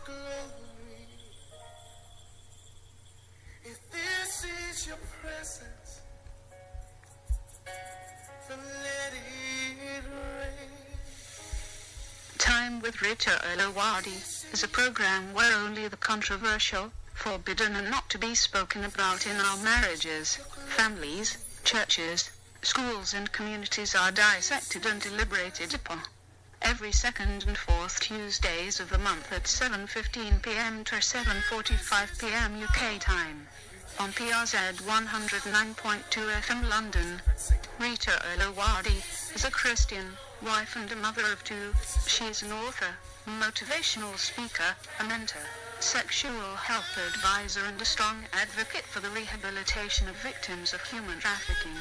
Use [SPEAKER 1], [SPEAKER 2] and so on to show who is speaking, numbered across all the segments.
[SPEAKER 1] glory. If this is your presence, then let it rain.
[SPEAKER 2] Time with Rita Eluwade is a program where only the controversial, forbidden and not to be spoken about in our marriages, families, churches, schools and communities are dissected and deliberated upon. Every second and fourth Tuesdays of the month at 7:15 p.m. to 7:45 p.m. UK time. On PRZ 109.2 FM London. Rita Eluwade is a Christian, wife and a mother of two. She is an author, motivational speaker, a mentor, sexual health advisor and a strong advocate for the rehabilitation of victims of human trafficking.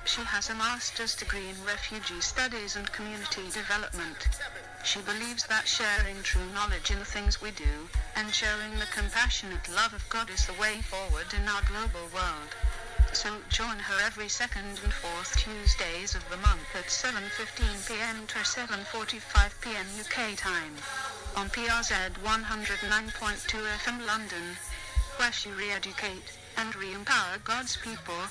[SPEAKER 2] She has a master's degree in refugee studies and community development. She believes that sharing true knowledge in the things we do, and showing the compassionate love of God is the way forward in our global world. So join her every second and fourth Tuesdays of the month at 7:15 p.m. to 7:45 p.m. UK time. On PRZ 109.2 FM London, where she re-educate and re-empower God's people.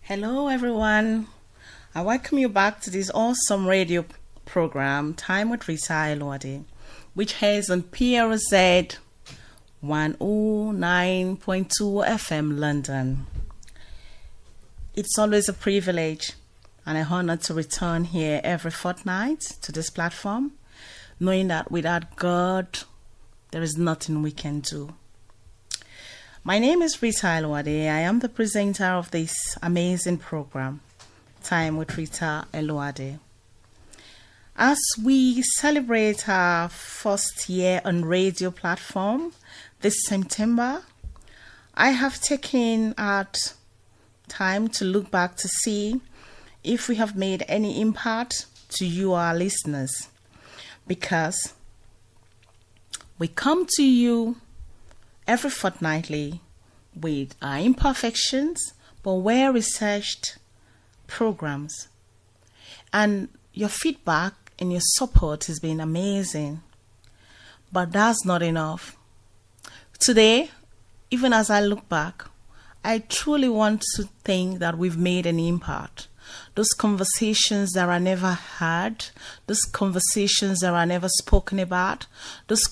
[SPEAKER 3] Hello everyone, I welcome you back to this awesome radio program, Time with Rita Eluwade, which has on PRZ 109.2 FM London. It's always a privilege and an honor to return here every fortnight to this platform, knowing that without God, there is nothing we can do. My name is Rita Eluwade. I am the presenter of this amazing program, Time with Rita Eluwade. As we celebrate our first year on radio platform this September, I have taken out time to look back to see if we have made any impact to you, our listeners, because we come to you every fortnightly with our imperfections but well-researched programs, and your feedback and your support has been amazing. But that's not enough. Today, even as I look back, I truly want to think that we've made an impact. Those conversations that are never had, those conversations that are never spoken about, those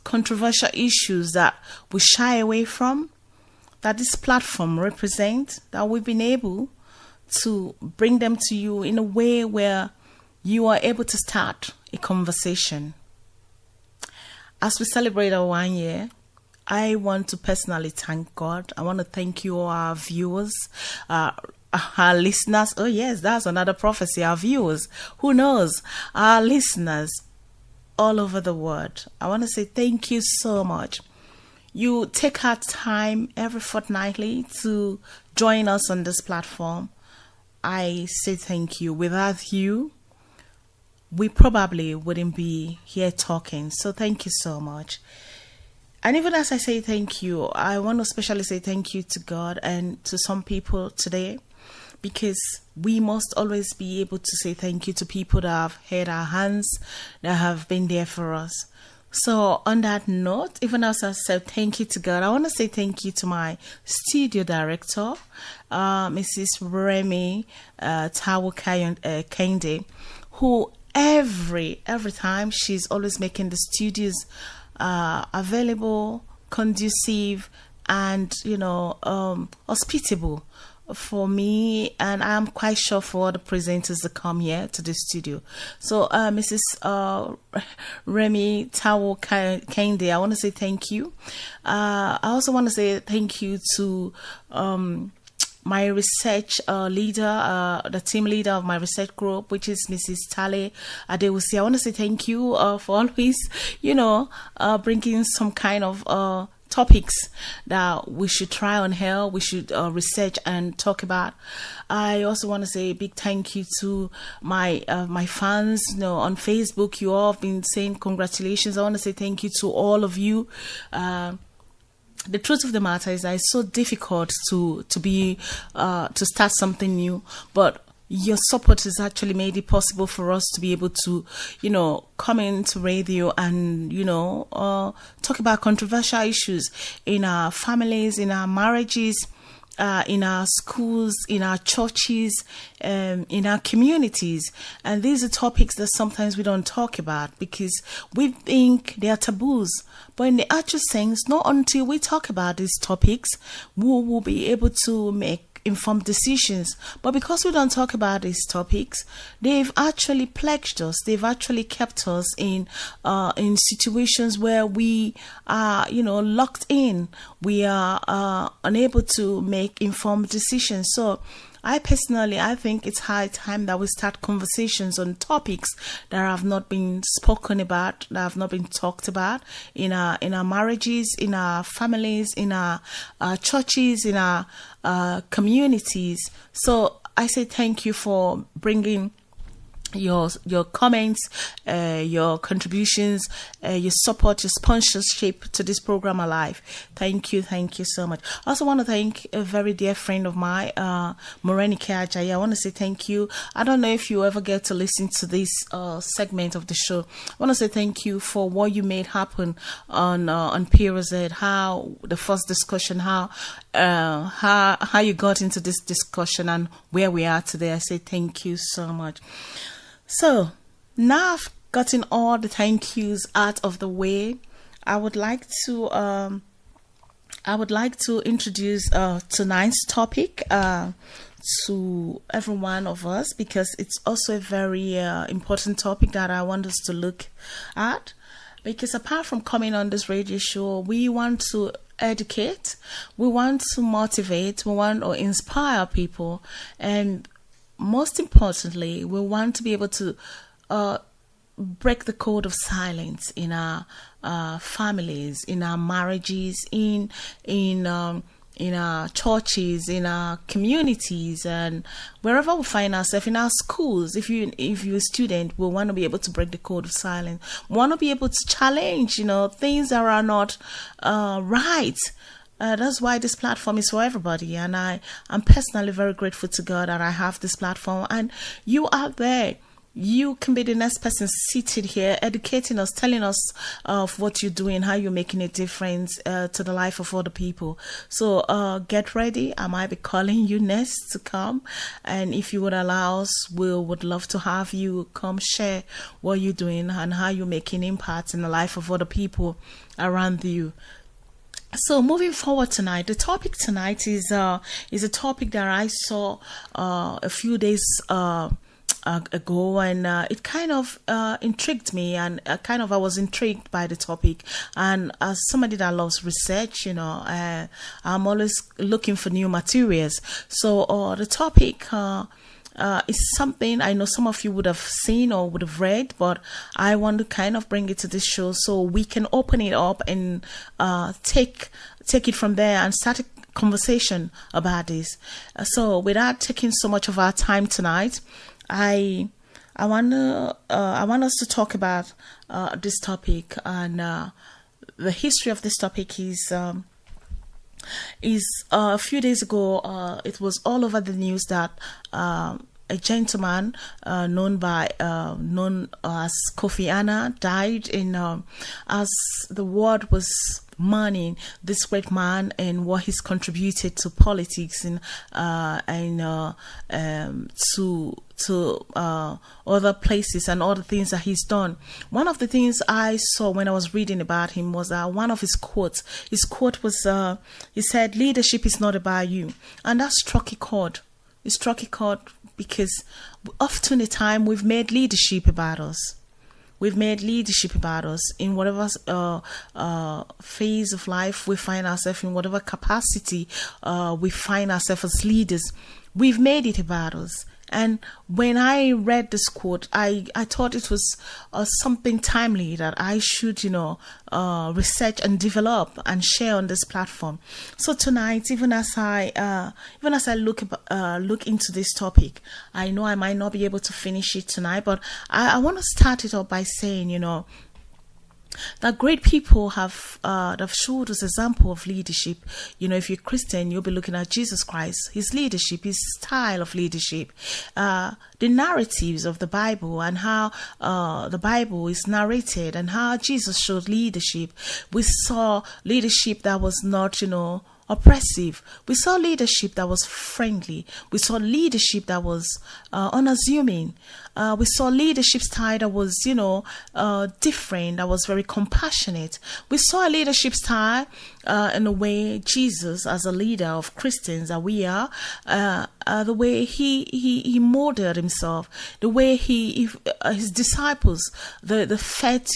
[SPEAKER 3] controversial issues that we shy away from, that this platform represents, that we've been able to bring them to you in a way where you are able to start a conversation. As we celebrate our 1 year, I want to personally thank God. I want to thank you, our viewers, our listeners. Oh yes, that's another prophecy. Our viewers, who knows, our listeners all over the world. I want to say thank you so much. You take our time every fortnightly to join us on this platform. I say thank you. Without you, we probably wouldn't be here talking. So thank you so much. And even as I say thank you, I want to especially say thank you to God and to some people today, because we must always be able to say thank you to people that have held our hands, that have been there for us. So on that note, even as I said thank you to God, I want to say thank you to my studio director, Mrs. Remy Tawo Kende, who every time she's always making the studios available, conducive, and hospitable for me, and I'm quite sure for the presenters to come here to the studio. So Mrs. Remy Tawo Kende, I want to say thank you. I also want to say thank you to my research leader, the team leader of my research group, which is Mrs. Tale Adewusi. I want to say thank you for always, bringing some kind of topics that we should try on here, we should research and talk about. I also want to say a big thank you to my fans. On Facebook, you all have been saying congratulations. I want to say thank you to all of you. The truth of the matter is that it's so difficult to start something new, but your support has actually made it possible for us to be able to, come into radio and, talk about controversial issues in our families, in our marriages, in our schools, in our churches, in our communities. And these are topics that sometimes we don't talk about because we think they are taboos. But in the actual sense, not until we talk about these topics, we will be able to make informed decisions. But because we don't talk about these topics, they've actually plagued us. They've actually kept us in situations where we are, locked in. We are unable to make informed decisions. So I think it's high time that we start conversations on topics that have not been spoken about, that have not been talked about in our marriages, in our families, in our churches, in our communities. So I say thank you for bringing your comments, your contributions, your support, your sponsorship to this program alive. Thank you so much. I also want to thank a very dear friend of mine, Morenike Ajayi. I want to say thank you. I don't know if you ever get to listen to this segment of the show. I want to say thank you for what you made happen on PRZ, how the first discussion, how you got into this discussion and where we are today. I say thank you so much. So now I've gotten all the thank yous out of the way, I would like to introduce tonight's topic to every one of us, because it's also a very important topic that I want us to look at. Because apart from coming on this radio show, we want to educate, we want to motivate, we want to inspire people, and most importantly, we want to be able to break the code of silence in our families, in our marriages, in our churches, in our communities, and wherever we find ourselves, in our schools. If you're a student, we want to be able to break the code of silence. We want to be able to challenge, things that are not right. That's why this platform is for everybody, and I'm personally very grateful to God that I have this platform, and you out there. You can be the next person seated here, educating us, telling us of what you're doing, how you're making a difference to the life of other people. So get ready. I might be calling you next to come. And if you would allow us, we would love to have you come share what you're doing and how you're making impact in the life of other people around you. So moving forward tonight, the topic tonight is a topic that I saw a few days ago, and it kind of intrigued me, and I was intrigued by the topic. And as somebody that loves research, I'm always looking for new materials. So the topic is something I know some of you would have seen or would have read, but I want to kind of bring it to this show so we can open it up and take it from there and start a conversation about this. So without taking so much of our time tonight, I want us to talk about this topic, and the history of this topic is a few days ago. It was all over the news that a gentleman known as Kofi Annan died as the world was mourning this great man and what he's contributed to politics and to other places and other things that he's done. One of the things I saw when I was reading about him was one of his quotes. His quote was, he said, "Leadership is not about you," and that struck a chord. It struck a chord because often the time we've made leadership about us. We've made leadership about us in whatever phase of life we find ourselves in, whatever capacity we find ourselves as leaders. We've made it about us. And when I read this quote, I thought it was something timely that I should, research and develop and share on this platform. So tonight, even as I look into this topic, I know I might not be able to finish it tonight, but I want to start it off by saying, that great people have showed us example of leadership. If you're Christian, you'll be looking at Jesus Christ, his leadership, his style of leadership, the narratives of the Bible and how the Bible is narrated and how Jesus showed leadership. We saw leadership that was not, oppressive. We saw leadership that was friendly. We saw leadership that was unassuming. We saw leadership style that was, different, that was very compassionate. We saw a leadership style in a way Jesus, as a leader of Christians that we are, the way he modeled himself, the way his disciples, the fed,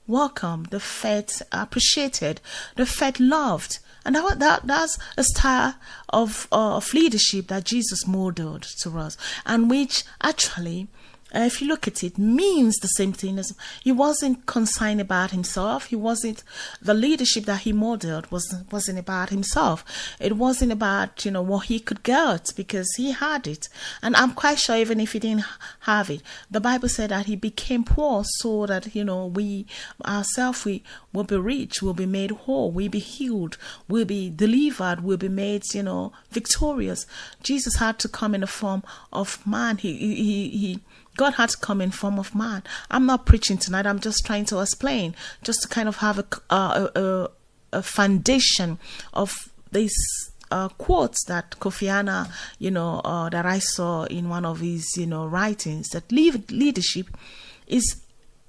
[SPEAKER 3] welcomed, the fed appreciated, the fed loved. And that's a style of leadership that Jesus modeled to us, and which actually, if you look at it, means the same thing. As he wasn't concerned about himself. He wasn't, the leadership that he modeled wasn't about himself. It wasn't about, what he could get, because he had it. And I'm quite sure even if he didn't have it, the Bible said that he became poor so that, we ourselves, we will be rich, we'll be made whole, we'll be healed, we'll be delivered, we'll be made, victorious. Jesus had to come in the form of man. God had to come in form of man. I'm not preaching tonight. I'm just trying to explain, just to kind of have a foundation of these quotes that Kofi Annan, that I saw in one of his, writings, that leadership is,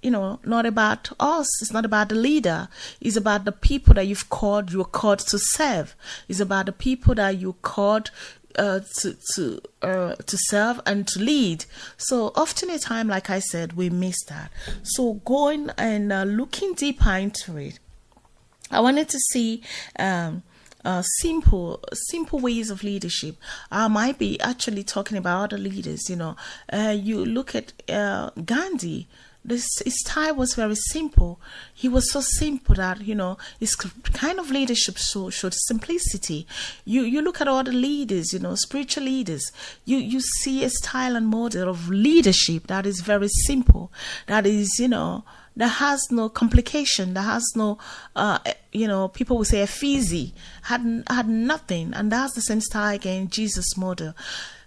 [SPEAKER 3] not about us. It's not about the leader. It's about the people that you're called to serve. It's about the people that you're called to serve and to lead. So often a time, like I said, we miss that. So going and looking deeper into it, I wanted to see simple ways of leadership. I might be actually talking about other leaders. You look at Gandhi. His style was very simple. He was so simple that, his kind of leadership showed simplicity. You look at all the leaders, spiritual leaders, you see a style and model of leadership that is very simple, that is, that has no complication, that has no, people will say effigy, had nothing. And that's the same style again, Jesus' model.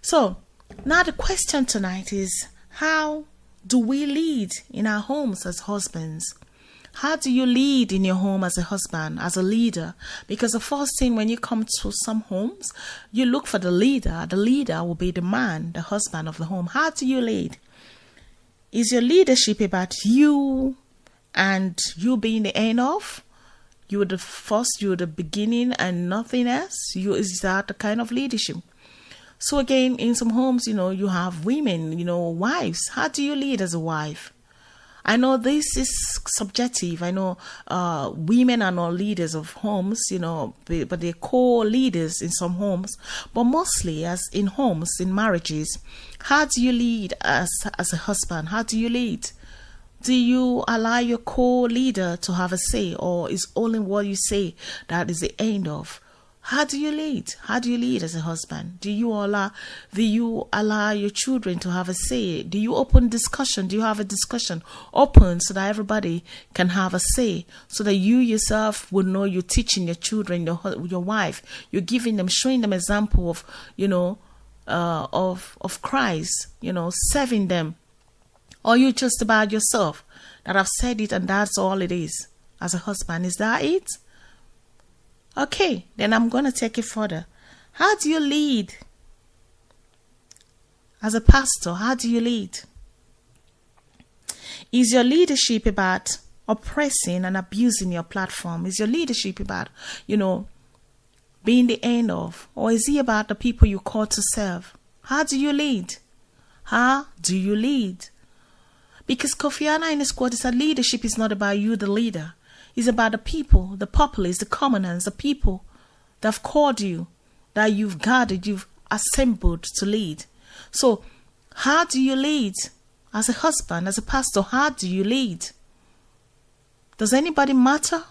[SPEAKER 3] So now the question tonight is, how do we lead in our homes as husbands? How do you lead in your home as a husband, as a leader? Because the first thing when you come to some homes, you look for the leader. The leader will be the man, the husband of the home. How do you lead? Is your leadership about you and you being the end of? You're the first, you're the beginning and nothing else? Is that the kind of leadership? So again, in some homes, you have women, wives. How do you lead as a wife? I know this is subjective. I know women are not leaders of homes, but they're co-leaders in some homes. But mostly, as in homes, in marriages, how do you lead as a husband? How do you lead? Do you allow your co-leader to have a say, or is only what you say that is the end of? How do you lead? How do you lead as a husband? Do you allow your children to have a say? Do you open discussion? Do you have a discussion open so that everybody can have a say? So that you yourself would know you're teaching your children, your wife, you're giving them, showing them example of, of Christ, serving them. Or you just about yourself, that I've said it and that's all it is as a husband. Is that it? Okay, then I'm going to take it further. How do you lead? As a pastor, how do you lead? Is your leadership about oppressing and abusing your platform? Is your leadership about, being the end of? Or is it about the people you call to serve? How do you lead? How do you lead? Because Kofi Annan in his quote said leadership is not about you, the leader. It's about the people, the populace, the commoners, the people that have called you, that you've gathered, you've assembled to lead. So How do you lead? As a husband, as a pastor, how do you lead? Does anybody matter?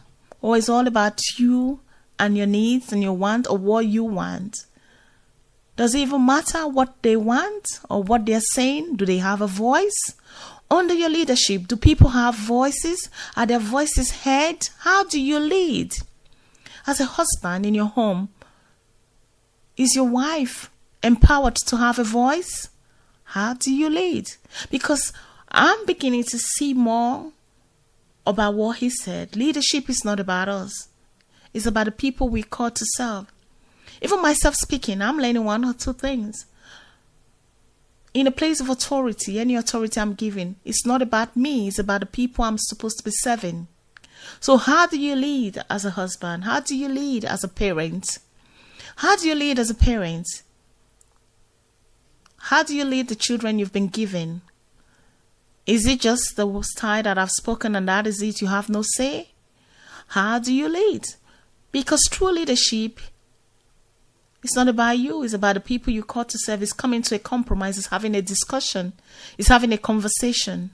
[SPEAKER 3] Or is it all about you and your needs and your want or what you want? Does it even matter what they want or what they're saying? Do they have a voice? Under your leadership, do people have voices? Are their voices heard? How do you lead? As a husband in your home, is your wife empowered to have a voice? How do you lead? Because I'm beginning to see more about what he said. Leadership is not about us. It's about the people we call to serve. Even myself speaking, I'm learning one or two things. In a place of authority, any authority I'm giving, it's not about me. It's about the people I'm supposed to be serving. So how do you lead as a husband? How do you lead as a parent? How do you lead as a parent? How do you lead the children you've been given? Is it just the style that I've spoken and that is it? You have no say? How do you lead? Because true leadership, it's not about you. It's about the people you call to serve. It's coming to a compromise. It's having a discussion. It's having a conversation.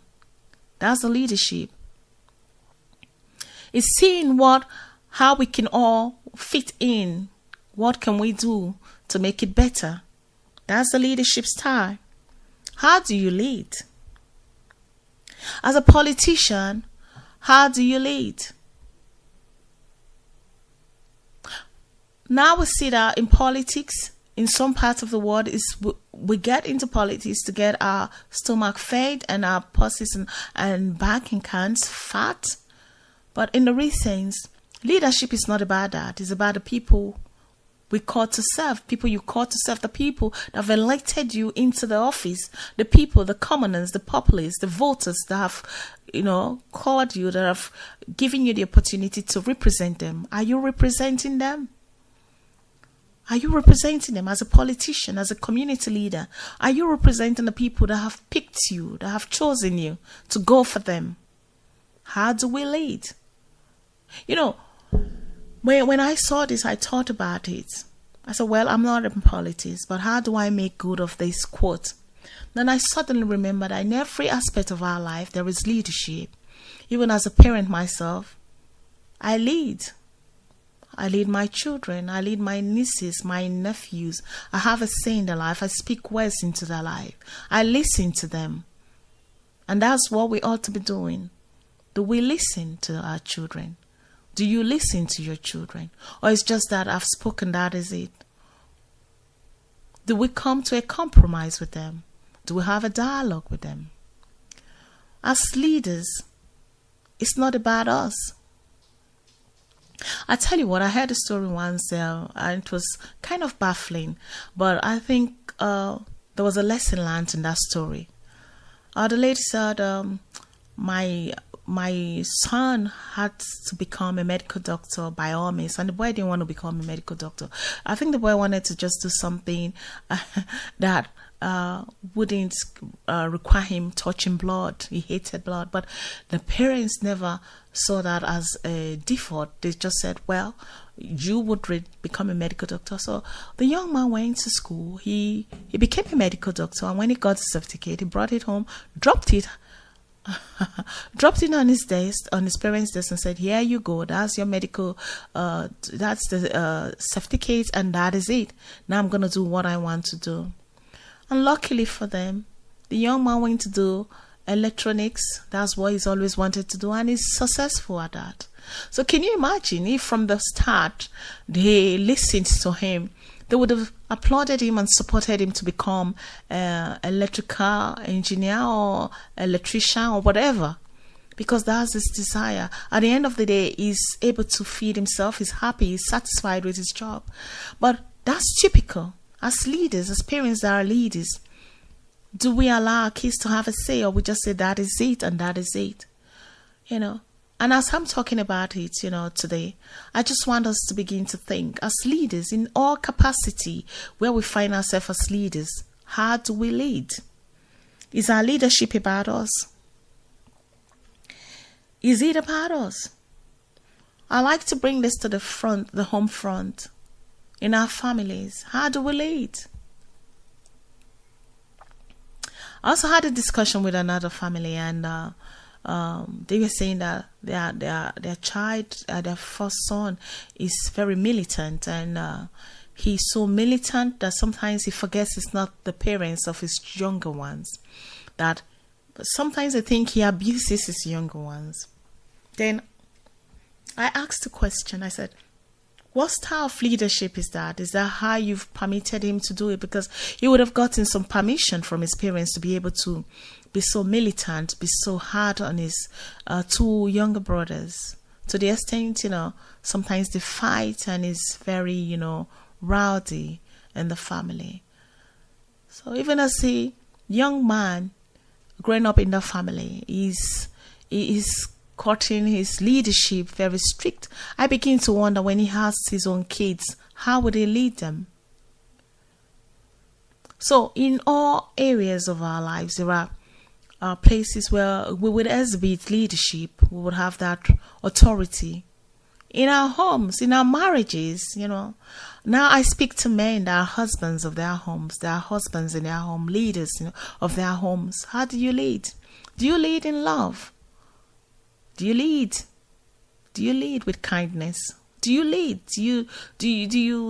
[SPEAKER 3] That's the leadership. It's seeing how we can all fit in. What can we do to make it better? That's the leadership style. How do you lead? As a politician, how do you lead? Now we see that in politics, in some parts of the world, we get into politics to get our stomach fed and our purses and bank accounts fat. But in the real sense, leadership is not about that. It's about the people we call to serve, people you call to serve, the people that have elected you into the office, the people, the commoners, the populace, the voters that have, called you, that have given you the opportunity to represent them. Are you representing them? Are you representing them as a politician, as a community leader? Are you representing the people that have picked you, that have chosen you to go for them? How do we lead? When I saw this, I thought about it. I said, well, I'm not in politics, but how do I make good of this quote? Then I suddenly remembered that in every aspect of our life, there is leadership. Even as a parent myself, I lead. I lead my children. I lead my nieces, my nephews. I have a say in their life. I speak words into their life. I listen to them. And that's what we ought to be doing. Do we listen to our children? Do you listen to your children? Or it's just that I've spoken, that is it? Do we come to a compromise with them? Do we have a dialogue with them? As leaders, it's not about us. I tell you what, I heard a story once and it was kind of baffling, but I think there was a lesson learned in that story. The lady said, my son had to become a medical doctor by all means, and the boy didn't want to become a medical doctor. I think the boy wanted to just do something that wouldn't require him touching blood. He hated blood, but the parents never saw that as a default. They just said, well, you would become a medical doctor. So the young man went to school. He became a medical doctor, and when he got the certificate, he brought it home, dropped it on his desk, on his parents' desk, and said, here you go, that's your medical that's the certificate, and that is it. Now I'm going to do what I want to do. And luckily for them, the young man went to do electronics. That's what he's always wanted to do, and he's successful at that. So can you imagine if from the start they listened to him? They would have applauded him and supported him to become an electrical engineer or electrician or whatever, because that's his desire. At the end of the day, he's able to feed himself, he's happy, he's satisfied with his job. But that's typical. As leaders, as parents that are leaders, do we allow our kids to have a say, or we just say that is it and that is it? And as I'm talking about it, today, I just want us to begin to think as leaders in all capacity where we find ourselves as leaders. How do we lead? Is our leadership about us? Is it about us? I like to bring this to the front, the home front, in our families. How do we lead? I also had a discussion with another family, and they were saying that their child, their first son, is very militant, and he's so militant that sometimes he forgets it's not the parents of his younger ones. That sometimes I think he abuses his younger ones. Then I asked the question. I said, what style of leadership is that? Is that how you've permitted him to do it? Because he would have gotten some permission from his parents to be able to be so militant, be so hard on his two younger brothers. To the extent, sometimes they fight and is very, rowdy in the family. So even as a young man growing up in the family, he is cutting his leadership very strict. I begin to wonder, when he has his own kids, how would he lead them? So in all areas of our lives, there are places where we would exhibit leadership. We would have that authority. In our homes, in our marriages, Now I speak to men that are husbands of their homes. They are husbands in their home, leaders of their homes. How do you lead? Do you lead in love? Do you lead? Do you lead with kindness? Do you lead? Do you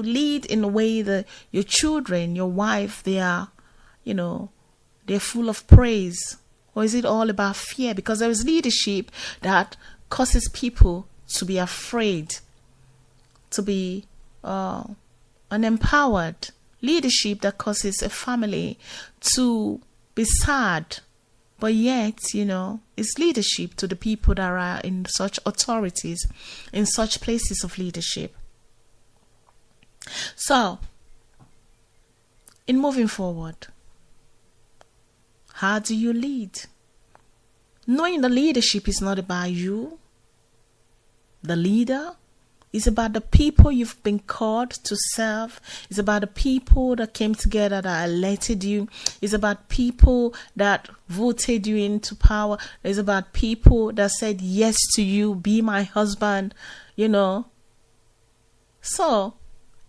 [SPEAKER 3] lead in a way that your children, your wife, they are, they're full of praise? Or is it all about fear? Because there is leadership that causes people to be afraid, to be unempowered. Leadership that causes a family to be sad. But yet, it's leadership to the people that are in such authorities, in such places of leadership. So, in moving forward, how do you lead? Knowing the leadership is not about you, the leader. It's about the people you've been called to serve. It's about the people that came together that elected you. It's about people that voted you into power. It's about people that said yes to you, be my husband, So,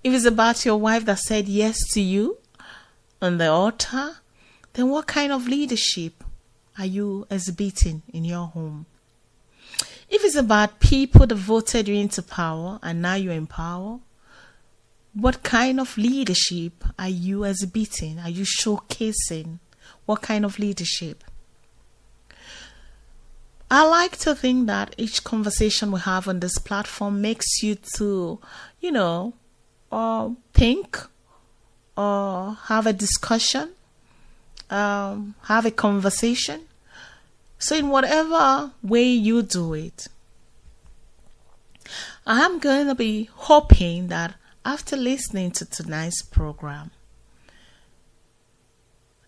[SPEAKER 3] if it's about your wife that said yes to you on the altar, then what kind of leadership are you exhibiting in your home? If it's about people that voted you into power and now you're in power, what kind of leadership are you exhibiting? Are you showcasing? What kind of leadership? I like to think that each conversation we have on this platform makes you to, think or have a discussion, have a conversation. So in whatever way you do it, I am going to be hoping that after listening to tonight's program,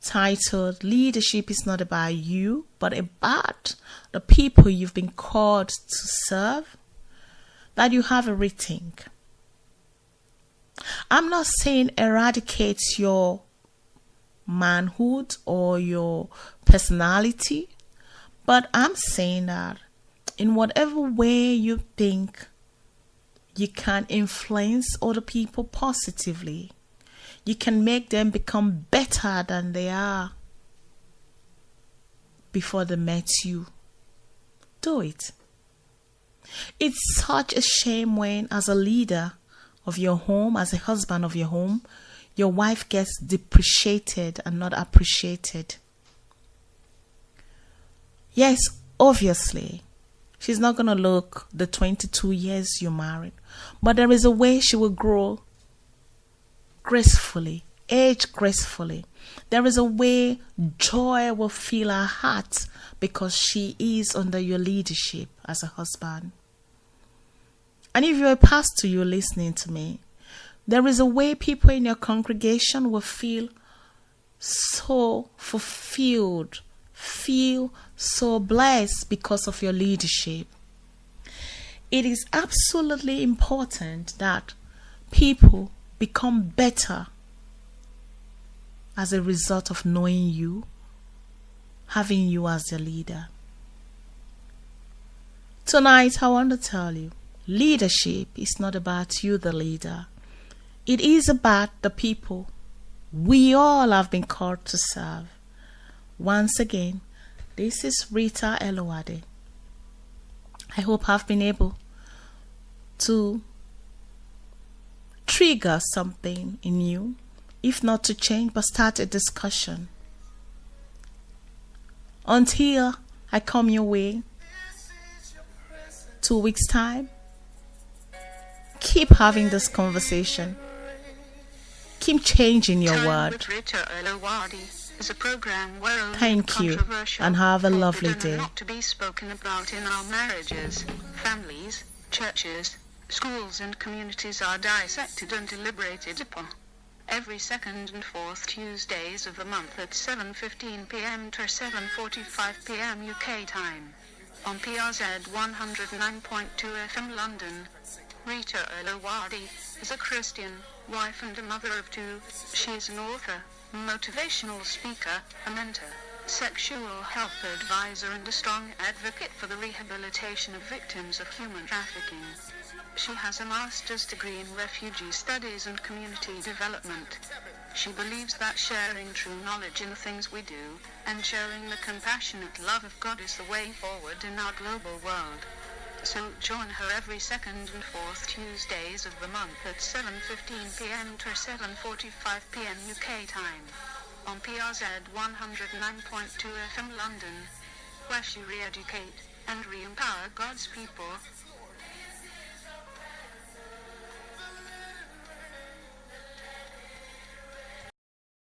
[SPEAKER 3] titled Leadership is Not About You, but About the People You've Been Called to Serve, that you have a rethink. I'm not saying eradicate your manhood or your personality, but I'm saying that in whatever way you think you can influence other people positively, you can make them become better than they are before they met you, do it. It's such a shame when, as a leader of your home, as a husband of your home, your wife gets depreciated and not appreciated. Yes, obviously, she's not going to look the 22 years you're married, but there is a way she will grow gracefully, age gracefully. There is a way joy will fill her heart because she is under your leadership as a husband. And if you're a pastor, you're listening to me, there is a way people in your congregation will feel so fulfilled, feel so blessed because of your leadership. It is absolutely important that people become better as a result of knowing you, having you as their leader. Tonight, I want to tell you, leadership is not about you, the leader. It is about the people we all have been called to serve. Once again, this is Rita Eluwade. I hope I've been able to trigger something in you, if not to change, but start a discussion. Until I come your way 2 weeks' time, keep having this conversation. Keep changing your
[SPEAKER 2] Time
[SPEAKER 3] word.
[SPEAKER 2] with Rita Eluwade is a program where only
[SPEAKER 3] Thank you,
[SPEAKER 2] controversial,
[SPEAKER 3] and have a lovely
[SPEAKER 2] forbidden,
[SPEAKER 3] day.
[SPEAKER 2] and not to be spoken about in our marriages, families, churches, schools and communities are dissected and deliberated upon. Every second and fourth Tuesdays of the month at 7:15 p.m. to 7:45 p.m. UK time. On PRZ 109.2 FM London. Rita Eluwade is a Christian, wife and a mother of two. She is an author, motivational speaker, a mentor, sexual health advisor and a strong advocate for the rehabilitation of victims of human trafficking. She has a master's degree in refugee studies and community development. She believes that sharing true knowledge in the things we do, and showing the compassionate love of God is the way forward in our global world. So join her every second and fourth Tuesdays of the month at 7:15 p.m. to 7:45 p.m. UK time. On PRZ 109.2 FM London, where she re-educate and re-empower God's people.